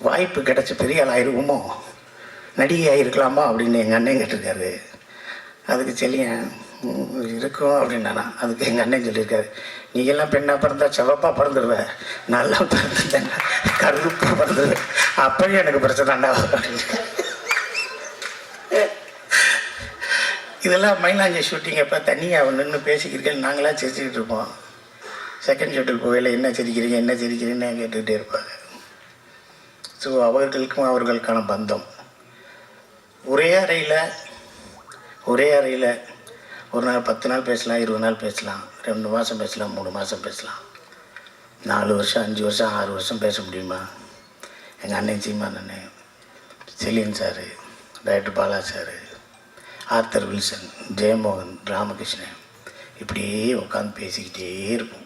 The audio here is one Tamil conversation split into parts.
வாய்ப்பு கிடச்சி பெரிய ஆள் ஆயிருக்குமோ, நடிகை ஆகிருக்கலாமா அப்படின்னு எங்கள் அண்ணன் கேட்டிருக்காரு. அதுக்கு செல்லியன் இருக்கும் அப்படின்னா, அதுக்கு எங்கள் அண்ணன் சொல்லியிருக்காரு, நீங்கள்லாம் பெண்ணாக பிறந்தா செவப்பாக பிறந்துடுவேன், நல்லா பிறந்துட்டேன் கருப்பாக பிறந்துடுவேன், அப்பயும் எனக்கு பிரச்சனைண்டா அப்படின்னு. இதெல்லாம் மயிலாஞ்சி ஷூட்டிங் அப்போ தனியாக நின்று பேசிக்கிறீர்கள், நாங்களாம் சிரிச்சுக்கிட்டு இருப்போம். செகண்ட் ஷூட்டில் போகையில் என்ன சிரிக்கிறீங்கன்னு கேட்டுக்கிட்டே இருப்பாங்க. ஸோ அவர்களுக்கும் அவர்களுக்கான பந்தம். ஒரே அறையில் ஒரு நாள் 10 நாள் பேசலாம், 20 நாள் பேசலாம், 2 மாதம் பேசலாம், 3 மாதம் பேசலாம், 4 வருஷம் 5 வருஷம் 6 வருஷம் பேச முடியுமா? எங்கள் அண்ணன் சீமான் அண்ணன், செலியன் sir, director Bala sir, Arthur Wilson, Jeyamohan, Ramakrishnan, இப்படியே உட்காந்து பேசிக்கிட்டே இருப்போம்.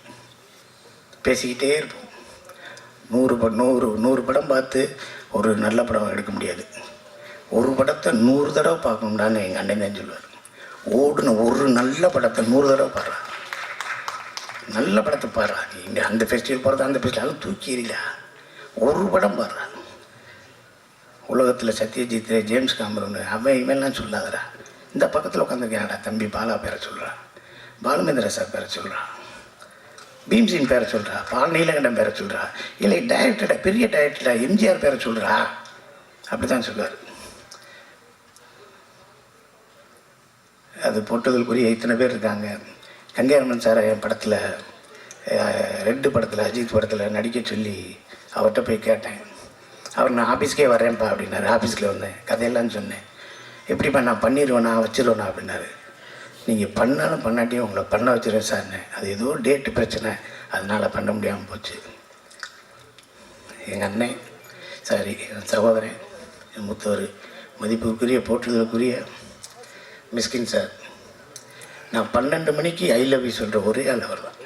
100 படம் பார்த்து ஒரு நல்ல படம் எடுக்க முடியாது. ஒரு படத்தை 100 தடவை பார்க்கணும்டான்னு எங்கள் அண்ணன் தான் சொல்லுவார். ஓடுன ஒரு நல்ல படத்தை 100 தடவை பாடுறான். நல்ல படத்தை பாடுறான். இங்கே அந்த ஃபெஸ்டிவல் போகிறது, அந்த ஃபெஸ்டிவல் தூக்கி எறியா, ஒரு படம் பாடுறான். உலகத்தில் சத்யஜித், ஜேம்ஸ் காமரூன், அவன் இவெல்லாம் சொல்லாதரா. இந்த பக்கத்தில் உட்காந்துருக்காடா தம்பி பாலா பேரை சொல்கிறான், பாலுமேந்திர சார் பேரை சொல்கிறான், பீம்சிங் பேரை சொல்கிறா, பால் நீலகண்டன் பேரை சொல்கிறா, இல்லை டைரக்டரா, பெரிய டைரக்டரா எம்ஜிஆர் பேரை சொல்கிறா, அப்படி தான் சொல்லுவார். அது போட்டதுக்குரிய இத்தனை பேர் இருக்காங்க. கங்கையரமன் சார் என் படத்தில், ரெட்டு படத்தில், அஜித் படத்தில் நடிக்க சொல்லி அவர்கிட்ட போய் கேட்டேன். அவர் நான் ஆஃபீஸ்க்கே வரேன்ப்பா அப்படின்னாரு. ஆஃபீஸில் வந்தேன், கதையெல்லாம் சொன்னேன். எப்படிப்பா நான் பண்ணிடுவேண்ணா, வச்சிருவேண்ணா அப்படின்னாரு. நீங்கள் பண்ணாலும் பண்ணாட்டியும் உங்களை பண்ண வச்சுருவேன் சார்னு. அது ஏதோ டேட்டு பிரச்சனை, அதனால் பண்ண முடியாமல் போச்சு. எங்கள் அண்ணன் சாரி, என் சகோதரன், என் மூத்தவர், மதிப்புக்குரிய போற்றுதலுக்குரிய மிஸ்கின் சார், நான் 12 மணிக்கு ஐ லவ் யூ சொல்கிற ஒரே ஆள் அவர் தான்.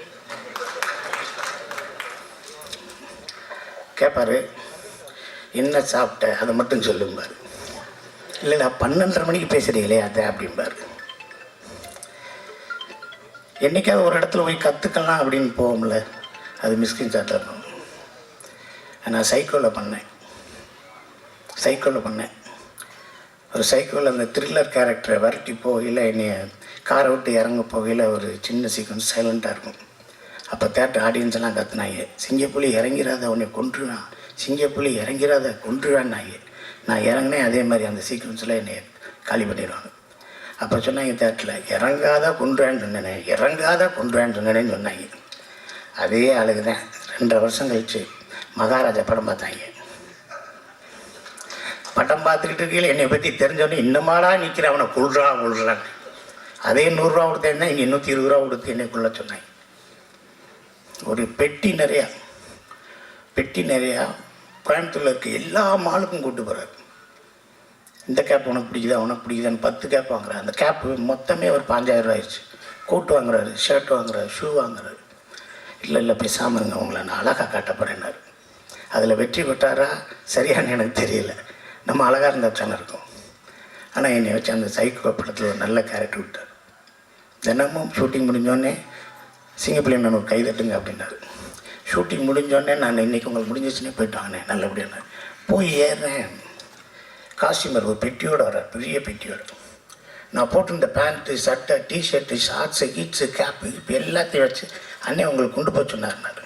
கேட்பார், என்ன சாப்பிட்ட அதை மட்டும் சொல்லும்பார். இல்லை நான் 12:30 மணிக்கு பேசுகிறீங்களே அதை அப்படிம்பார். என்றைக்காவது ஒரு இடத்துல போய் கற்றுக்கலாம் அப்படின்னு போவோம்ல, அது மிஸ்கின் சார்ட்ட இருக்கும். நான் சைக்கோவில் பண்ணேன். ஒரு சைக்கோவில் அந்த த்ரில்லர் கேரக்டரை விரட்டி போகையில், என்னைய காரை விட்டு இறங்க போகையில் ஒரு சின்ன சீக்வன்ஸ் சைலண்ட்டாக இருக்கும். அப்போ தேட்டர் ஆடியன்ஸ் எல்லாம் கற்றுனாங்க, சிங்கப்புலி இறங்கிறாத உன்னை கொன்றுவான், சிங்கப்புலி இறங்கிறாத கொன்றுவான்னாங்க. நான் இறங்கினேன், அதே மாதிரி அந்த சீக்வன்ஸில் என்னை காலி பண்ணிடுவாங்க. அப்போ சொன்னாங்க தேட்டரில், இறங்காத கொன்றுவான்னு சொன்னேன்னு சொன்னாங்க. அதே ஆளுக்கு தான் 2.5 வருஷம் கழிச்சு மகாராஜா படம் பார்த்தாங்க. படம் பார்த்துக்கிட்டு இருக்கையில் என்னை பற்றி தெரிஞ்சோடனே, இன்னமாடா நிற்கிற அவனை கொள்றான்னு. அதே 100 ரூபா கொடுத்தேன்னா இங்கே 120 ரூபா கொடுத்து என்னை கொள்ள சொன்னாங்க. ஒரு பெட்டி நிறையா கோயம்புத்தூரில் இருக்க எல்லா மாலுக்கும் கூப்பிட்டு போகிறார். இந்த கேப் உனக்கு பிடிக்குதான்னு 10 கேப் வாங்குறாரு. அந்த கேப்பு மொத்தமே ஒரு 5000 ரூபா ஆயிடுச்சு. கோட் வாங்குறாரு, ஷர்ட் வாங்குறாரு, ஷூ வாங்குறாரு. இல்லை பேசாமல் இருங்க, உங்களை நான் அழகாக காட்ட போகிறேன்னாரு. அதில் வெற்றி பெற்றாரா சரியான எனக்கு தெரியல. நம்ம அழகாக இருந்தால் தானே இருக்கும். ஆனால் என்னை வச்சு அந்த சைக்கோ படத்தில் ஒரு நல்ல கேரக்டர் விட்டார். தினமும் ஷூட்டிங் முடிஞ்சோடனே, சிங்கப்பிள்ளை நான் ஒரு கைதட்டுங்க அப்படின்னாரு. ஷூட்டிங் முடிஞ்சோடனே, நான் இன்றைக்கி உங்களுக்கு முடிஞ்சிச்சுன்னே போயிட்டு வாங்கினேன் நல்லபடியான. போய் ஏறுறேன், காஸ்டியூமர் ஒரு பெட்டியோடு வர்றார், பெரிய பெட்டியோடு. நான் போட்டிருந்த பேண்ட்டு, சட்டை, டிஷர்ட்டு, ஷார்ட்ஸு, கீட்ஸு, கேப்பு, இப்போ எல்லாத்தையும் வச்சு அண்ணே உங்களுக்கு கொண்டு போய் சொன்னார்.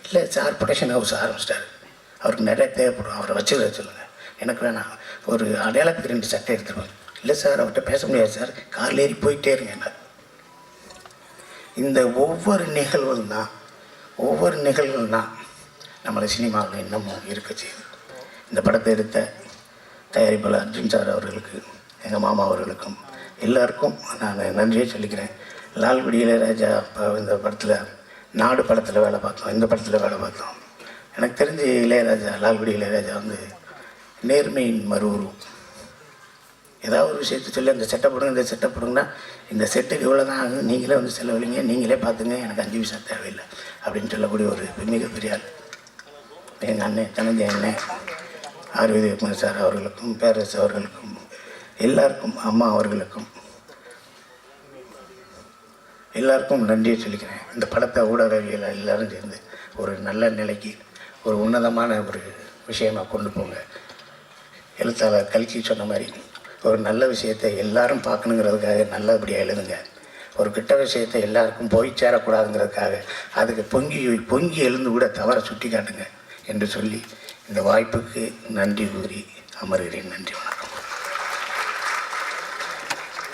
இல்லை சார், ப்ரொடக்ஷன் ஹவுஸ் ஆரம்பிச்சிட்டாரு, அவருக்கு நிறைய தேவைப்படும், அவரை வச்சுக்கிற சொல்லுங்கள். எனக்கு வேணாம், ஒரு அடையாளத்துக்கு 2 சட்டை எடுத்துருவாங்க. இல்லை சார், அவர்கிட்ட பேச முடியாது சார், காரில் ஏறி போயிட்டே இருங்க என்ன. இந்த ஒவ்வொரு நிகழ்வும் தான் நம்மளை சினிமாவில் இன்னமும் இருக்க செய்யுது. இந்த படத்தை எடுத்த தயாரிப்பாளர் அர்ஜுன் சார் அவர்களுக்கு, எங்கள் மாமா அவர்களுக்கும் எல்லாருக்கும் நான் நன்றியை சொல்லிக்கிறேன். லால்குடி இளையராஜா இந்த படத்தில், நாடு படத்தில் வேலை பார்த்தோம், இந்த படத்தில் வேலை பார்த்தோம். எனக்கு தெரிஞ்சு லால்குடி இளையராஜா வந்து நேர்மையின் மறுவுருவம். ஏதாவது ஒரு விஷயத்தை சொல்லி அந்த செட்டை போடுங்க, இந்த செட்டை போடுங்கன்னா, இந்த செட்டுக்கு இவ்வளோ தான் ஆகும், நீங்களே வந்து செலவழிங்க, நீங்களே பார்த்துங்க, எனக்கு 5 பைசா தேவையில்லை அப்படின்னு சொல்லக்கூடிய ஒரு மிகப்பெரிய ஆள் எங்கள் அண்ணன் தனஞ்சய அண்ணன், ஆர்வி குமார் சார் அவர்களுக்கும், பேரரசு அவர்களுக்கும், எல்லாருக்கும், அம்மா அவர்களுக்கும் எல்லாருக்கும் நன்றியை சொல்லிக்கிறேன். இந்த படத்தை ஊடகவியல் எல்லோரும் சேர்ந்து ஒரு நல்ல நிலைக்கு, ஒரு உன்னதமான ஒரு விஷயமாக கொண்டு போங்க. எழுத்தாளர் கல்கி சொன்ன மாதிரி ஒரு நல்ல விஷயத்தை எல்லாரும் பார்க்கணுங்கிறதுக்காக நல்லபடியாக எழுதுங்க. ஒரு கெட்ட விஷயத்தை எல்லாருக்கும் போய் சேரக்கூடாதுங்கிறதுக்காக அதுக்கு பொங்கி எழுந்து கூட தவற சுட்டி காட்டுங்க என்று சொல்லி இந்த வாய்ப்புக்கு நன்றி கூறி அமர்கிறேன். நன்றி, வணக்கம்.